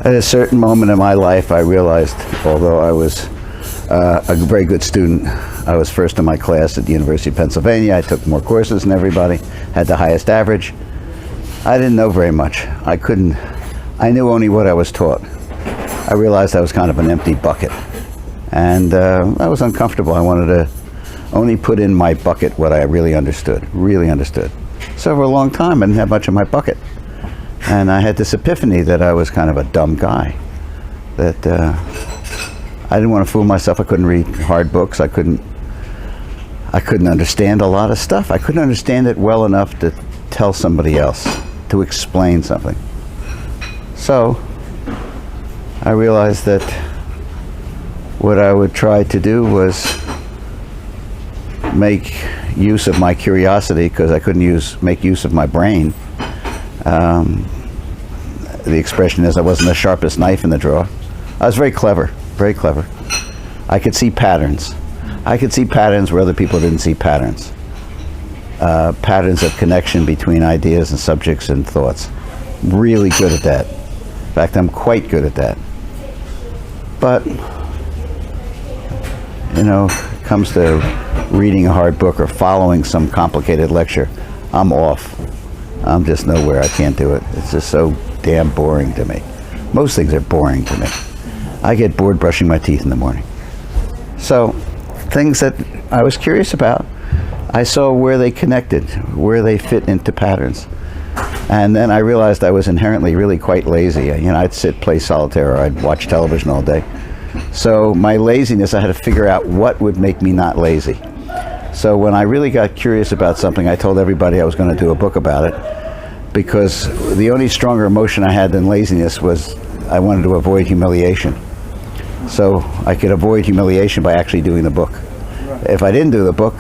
At a certain moment in my life, I realized, although I was a very good student, I was first in my class at the University of Pennsylvania. I took more courses than everybody, had the highest average. I didn't know very much. I knew only what I was taught. I realized I was kind of an empty bucket. And I was uncomfortable. I wanted to only put in my bucket what I really understood. So for a long time, I didn't have much in my bucket. And I had this epiphany that I was kind of a dumb guy. That I didn't want to fool myself. I couldn't read hard books. I couldn't understand a lot of stuff. I couldn't understand it well enough to tell somebody else, to explain something. So I realized that what I would try to do was make use of my curiosity, because I couldn't make use of my brain. The expression is I wasn't the sharpest knife in the drawer. I was very clever, very clever. I could see patterns. I could see patterns where other people didn't see patterns. Patterns of connection between ideas and subjects and thoughts. Really good at that. In fact, I'm quite good at that. But, you know, it comes to reading a hard book or following some complicated lecture, I'm off. I'm just nowhere. I can't do it. It's just so damn boring to me. Most things are boring to me. I get bored brushing my teeth in the morning. So, things that I was curious about, I saw where they connected, where they fit into patterns. And then I realized I was inherently really quite lazy. You know, I'd sit, play solitaire, or I'd watch television all day. So my laziness, I had to figure out what would make me not lazy. So when I really got curious about something, I told everybody I was going to do a book about it, because the only stronger emotion I had than laziness was I wanted to avoid humiliation. So I could avoid humiliation by actually doing the book. If I didn't do the book,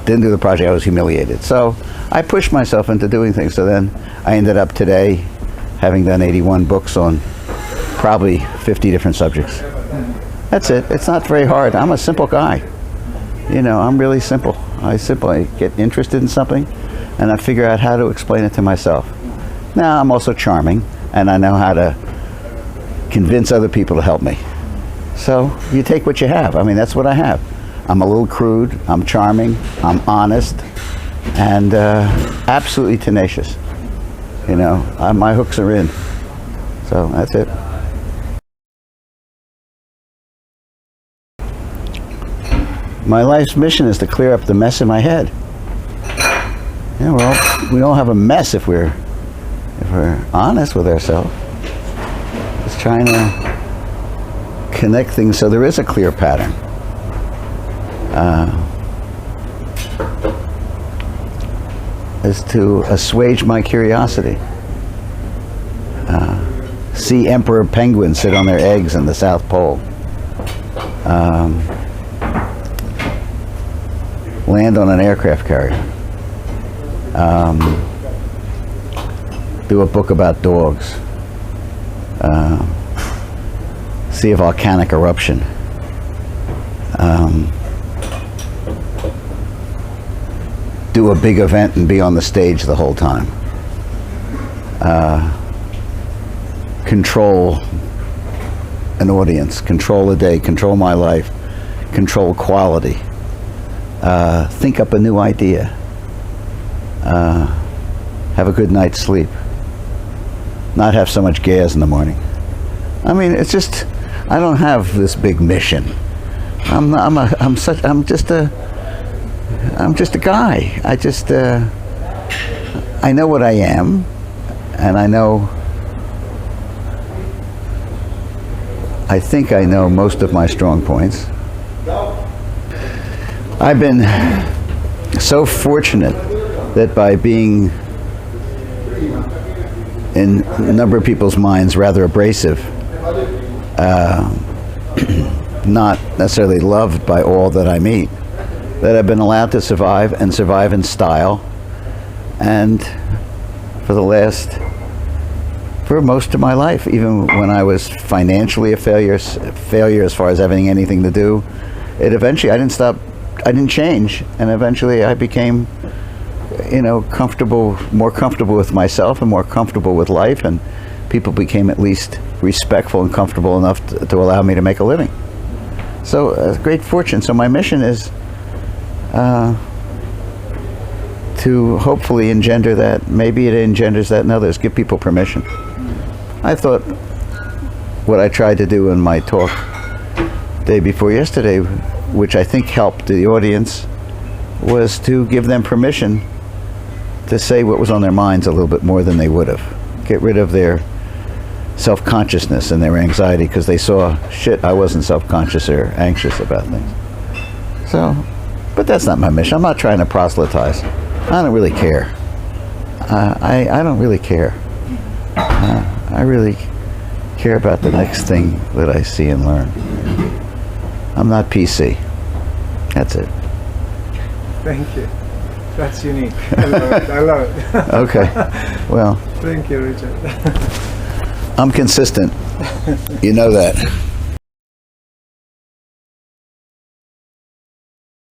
didn't do the project, I was humiliated. So I pushed myself into doing things. So then I ended up today having done 81 books on probably 50 different subjects. That's it. It's not very hard. I'm a simple guy. You know, I'm really simple. I get interested in something and I figure out how to explain it to myself. Now, I'm also charming and I know how to convince other people to help me. So you take what you have. I mean, that's what I have. I'm a little crude, I'm charming, I'm honest, and absolutely tenacious. You know, my hooks are in. So that's it. My life's mission is to clear up the mess in my head. Yeah, well, we all have a mess if we're honest with ourselves. Just trying to connect things so there is a clear pattern. Is to assuage my curiosity. See emperor penguins sit on their eggs in the South Pole. Land on an aircraft carrier. Do a book about dogs. See a volcanic eruption. Do a big event and be on the stage the whole time. Control an audience, control a day, control my life, control quality. Think up a new idea. Have a good night's sleep. Not have so much gas in the morning. I mean, it's just, I don't have this big mission. I'm just a guy. I know what I am, and I think I know most of my strong points. I've been so fortunate that by being, in a number of people's minds, rather abrasive, not necessarily loved by all that I meet, that I've been allowed to survive and survive in style. And for most of my life, even when I was financially a failure as far as having anything to do, I didn't change, and eventually I became, you know, more comfortable with myself and more comfortable with life, and people became at least respectful and comfortable enough to allow me to make a living. So great fortune. So my mission is to hopefully engender that. Maybe it engenders that in others. Give people permission. I thought what I tried to do in my talk day before yesterday, which I think helped the audience, was to give them permission to say what was on their minds a little bit more than they would have. Get rid of their self-consciousness and their anxiety because they saw, shit, I wasn't self-conscious or anxious about things. So, but that's not my mission. I'm not trying to proselytize. I don't really care. I don't really care. I really care about the next thing that I see and learn. I'm not PC. That's it. Thank you. That's unique. I love it. I love it. Okay. Well. Thank you, Richard. I'm consistent. You know that.